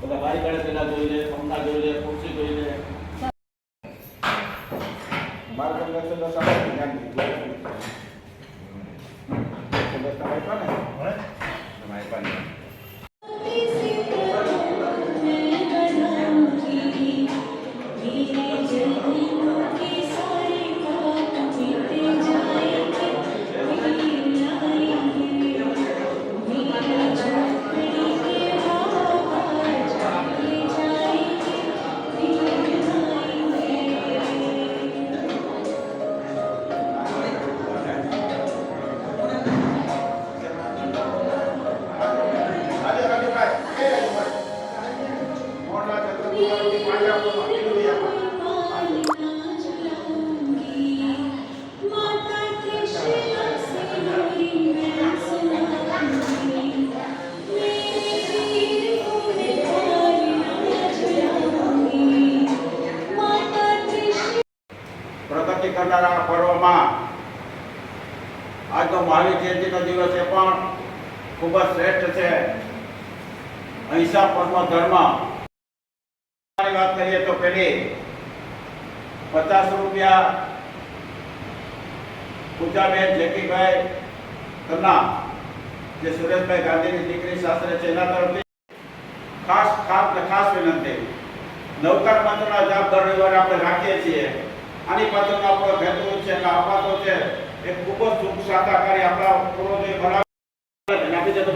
બધા બારી કાઢે પેલા જોઈ લે, પંખા જોઈ લે, ખુરશી જોઈ લે. માર્ગદર્શન તો સવારે ધ્યાન દીધું. તમારી પાસે પ્રગતિ કરનારા પર્વમાં આજનો મહાવીર જયંતિનો દિવસ એ પણ ખૂબ જ શ્રેષ્ઠ છે. અહિંસા પરમો ધર્મ. વાત કરીએ તો પેલી 50 રૂપિયા પૂજાબેન જેકીભાઈ કન્ના જે સુરેશભાઈ ગાંધીની દીકરી સાસરે છે એના તરફથી ખાસ વિનંતી. નવકાર મંત્રના જાપ દર રવિવારે આપણે રાખીએ છીએ. આની પાછળનો આપણો હેતુ છે કે આપાતો છે એ ખૂબ જ સુખ સાધાકારી આપણા પૂર્વજોએ બનાવી આપી છે. તો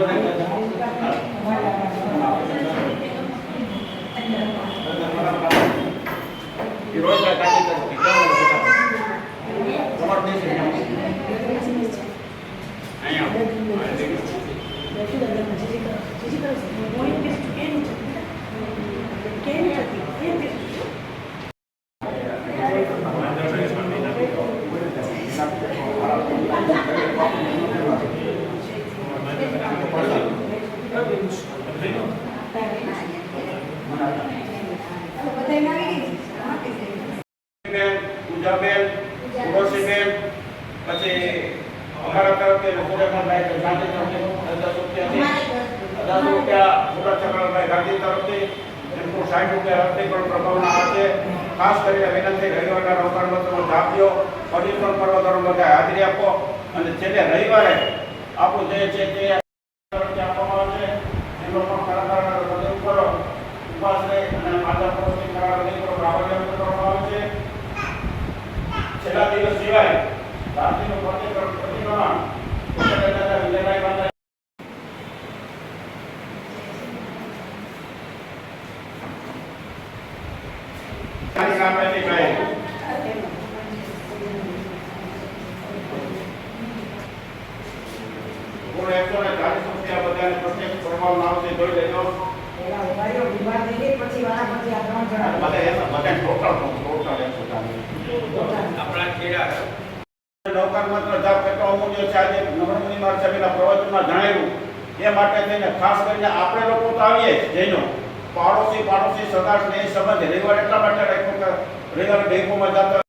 પૂજાબેન, ઉર્વશીબેન, પછી અમારા તરફથી સુરેશભાઈ ગાંધી તરફથી 10 રૂપિયા સુરત ચક્રભાઈ ગાંધી તરફથી 60 રૂપિયા રફતી પણ પ્રભાવના આવે. ખાસ કરીને વિનંતી, રવિવારના રોકાણ મતનો જાપ લો, પર્યુષણ પર્વ દરમિયાન બધા હાજરી આપો અને છેલ્લે રવિવારે આપણું જે છે તે આપવામાં આવે છે. એનો પણ કલાકારોના હૃદય ઉપર ઉપવાસ રહી અને માતા પુરુષની હૃદય ઉપર પ્રાવલ્ય કરવામાં આવે છે. છેલ્લા દિવસ સિવાય રાત્રિનું પ્રતિક્રમણ વિજયભાઈ માતા નવકાર મંત્ર જાપ કેટલો અમૂલ્ય છે આજે નમણમુનિ મહારાજ સાહેબના પ્રવચનમાં જણાવ્યું. એ માટે થઈને ખાસ કરીને આપણે લોકો તો આવીએ જૈનો પાડોશી સગા સ્નેહ સંબંધ રવિવાર એટલા માટે રાખ્યો કે રવિવારે ડેપોમાં જતા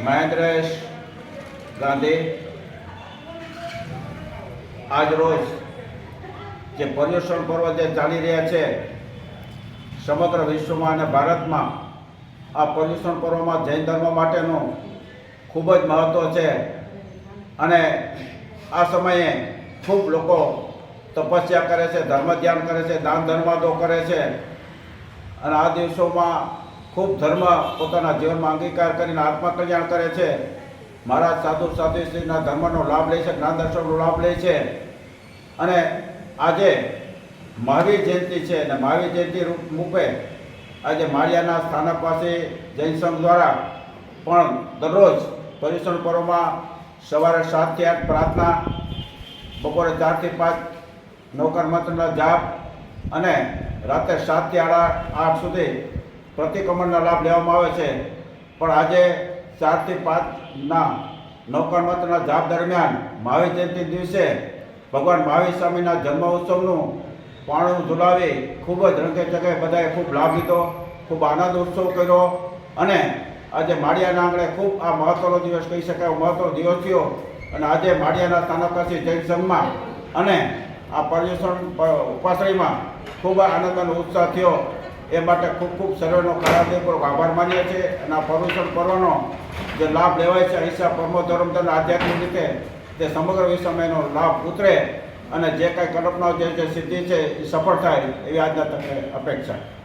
મહેન્દ્રેશ ગાંધી આજ રોજ જે પર્યુષણ પર્વ જે ચાલી રહ્યા છે સમગ્ર વિશ્વમાં અને ભારતમાં, આ પર્યુષણ પર્વમાં જૈન ધર્મ માટેનું ખૂબ જ મહત્ત્વ છે અને આ સમયે ખૂબ લોકો તપસ્યા કરે છે, ધર્મ ધ્યાન કરે છે, દાન ધર્માદો કરે છે અને આ દિવસોમાં ખૂબ ધર્મ પોતાના જીવનમાં અંગીકાર કરીને આત્મકલ્યાણ કરે છે. મહારાજ સાધુ સાધ્વીશ્રીના ધર્મનો લાભ લે છે, જ્ઞાન દર્શનનો લાભ લે છે અને આજે મહાવીર જયંતિ છે અને મહાવીર જયંતિ રૂપે આજે માળિયાના સ્થાનક પાસે જૈન સંઘ દ્વારા પણ દરરોજ પર્યુષણ પર્વમાં સવારે 7 થી 8 પ્રાર્થના, બપોરે 4 થી 5 નવકાર મંત્રના જાપ અને રાત્રે 7 થી 8 સુધી પ્રતિક્રમણના લાભ લેવામાં આવે છે. પણ આજે 4 થી 5ના નવકાર મંત્રના જાપ દરમિયાન મહાવીર જયંતિ દિવસે ભગવાન મહાવીર સ્વામીના જન્મ ઉત્સવનું પાણું ઝુલાવી ખૂબ જ રંગે ચગે બધાએ ખૂબ લાભ લીધો, ખૂબ આનંદ ઉત્સવ કર્યો અને આજે માળિયાના આંગણે ખૂબ આ મહત્વનો દિવસ કહી શકાય મહત્વનો દિવસ થયો અને આજે માળિયાના સ્થાનકવાસી જૈન સંઘમાં અને આ પર્યુષણ ઉપાસણીમાં ખૂબ આનંદ અને ઉત્સાહ થયો. એ માટે ખૂબ ખૂબ સર્વેનો ખરાબપૂર્વક આભાર માનીએ છીએ અને આ પર્યુષણ પર્વનો જે લાભ લેવાય છે અહિંસા પરમો ધર્મ ધન આધ્યાત્મિક રીતે તે સમગ્ર વિશ્વમાં એનો લાભ ઉતરે અને જે કાંઈ કલ્પનાઓ જે સિદ્ધિ છે એ સફળ થાય એવી આજના તકે અપેક્ષા.